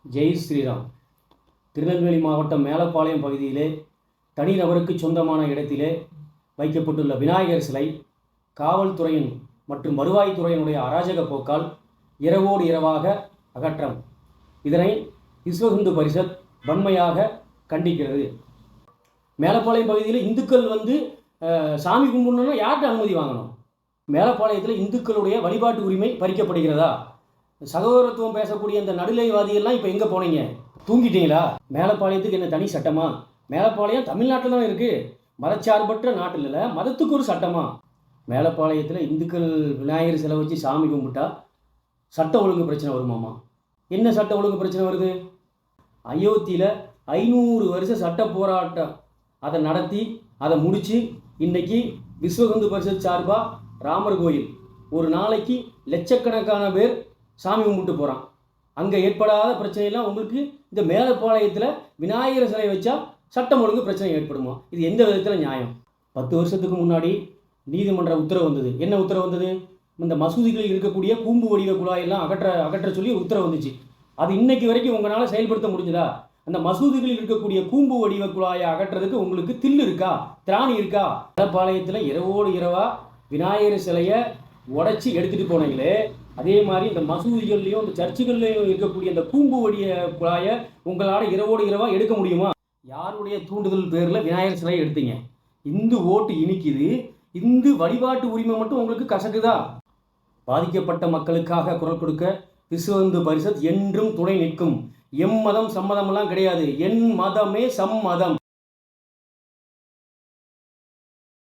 ஜெய் ஸ்ரீராம். திருநெல்வேலி மாவட்டம் மேலப்பாளையம் பகுதியிலே தனிநபருக்கு சொந்தமான இடத்திலே வைக்கப்பட்டுள்ள விநாயகர் சிலை காவல்துறையின் மற்றும் வருவாய்த்துறையினுடைய அராஜக போக்கால் இரவோடு இரவாக அகற்றம். இதனை விஸ்வ இந்து பரிஷத் வன்மையாக கண்டிக்கிறது. மேலப்பாளையம் பகுதியில் இந்துக்கள் சாமி கும்பிடணும்னா யார்கிட்ட அனுமதி வாங்கணும்? மேலப்பாளையத்தில் இந்துக்களுடைய வழிபாட்டு உரிமை பறிக்கப்படுகிறதா? சகோதரத்துவம் பேசக்கூடிய அந்த நடுநிலைவாதிகள்லாம் இப்போ எங்கே போனீங்க? தூங்கிட்டீங்களா? மேலப்பாளையத்துக்கு என்ன தனி சட்டமா? மேலப்பாளையம் தமிழ்நாட்டில் தான் இருக்குது. மதச்சார்பற்ற நாட்டில் இல்லை, மதத்துக்கு ஒரு சட்டமா? மேலப்பாளையத்தில் இந்துக்கள் விநாயகர் சிலை வச்சு சாமி கும்பிட்டா சட்ட ஒழுங்கு பிரச்சனை வருமாமா? என்ன சட்ட ஒழுங்கு பிரச்சனை வருது? அயோத்தியில் 500 வருஷ சட்ட போராட்டம் அதை நடத்தி அதை முடித்து இன்றைக்கி விஸ்வ இந்து பரிஷத் சார்பாக ராமர் கோயில் ஒரு நாளைக்கு லட்சக்கணக்கான பேர் சாமி கும்பிட்டு போகிறான். அங்கே ஏற்படாத பிரச்சனையெல்லாம் உங்களுக்கு இந்த மேலப்பாளையத்தில் விநாயகர் சிலை வச்சா சட்டம் ஒழுங்கு பிரச்சனை ஏற்படுமா? இது எந்த விதத்தில் நியாயம்? 10 வருஷத்துக்கு முன்னாடி நீதிமன்ற உத்தரவு வந்தது. என்ன உத்தரவு வந்தது? இந்த மசூதிகளில் இருக்கக்கூடிய கூம்பு வடிவ குழாயெல்லாம் அகற்ற சொல்லி உத்தரவு வந்துச்சு. அது இன்னைக்கு வரைக்கும் உங்களால் செயல்படுத்த முடிஞ்சதா? அந்த மசூதிகளில் இருக்கக்கூடிய கூம்பு வடிவ குழாயை அகற்றுறதுக்கு உங்களுக்கு தில்லு இருக்கா? திராணி இருக்கா? மேலப்பாளையத்தில் இரவோடு இரவா விநாயகர் சிலையை உடைச்சி எடுத்துகிட்டு போனீங்களே, அதே மாதிரி இந்த மசூதிகள்லையும் இந்த சர்ச்சுகள்லையும் இருக்கக்கூடிய இந்த கூம்பு வடிய குழாயை உங்களால் இரவோடு இரவாக எடுக்க முடியுமா? யாருடைய தூண்டுதல் பேரில் விநாயகர் சிலையை எடுத்தீங்க? இந்து ஓட்டு இனிக்குது, இந்து வழிபாட்டு உரிமை மட்டும் உங்களுக்கு கசக்குதா? பாதிக்கப்பட்ட மக்களுக்காக குரல் கொடுக்க விஸ்வ இந்து பரிஷத் என்றும் துணை நிற்கும். எம்மதம் சம்மதமெல்லாம் கிடையாது. என் மதமே சம்மதம்.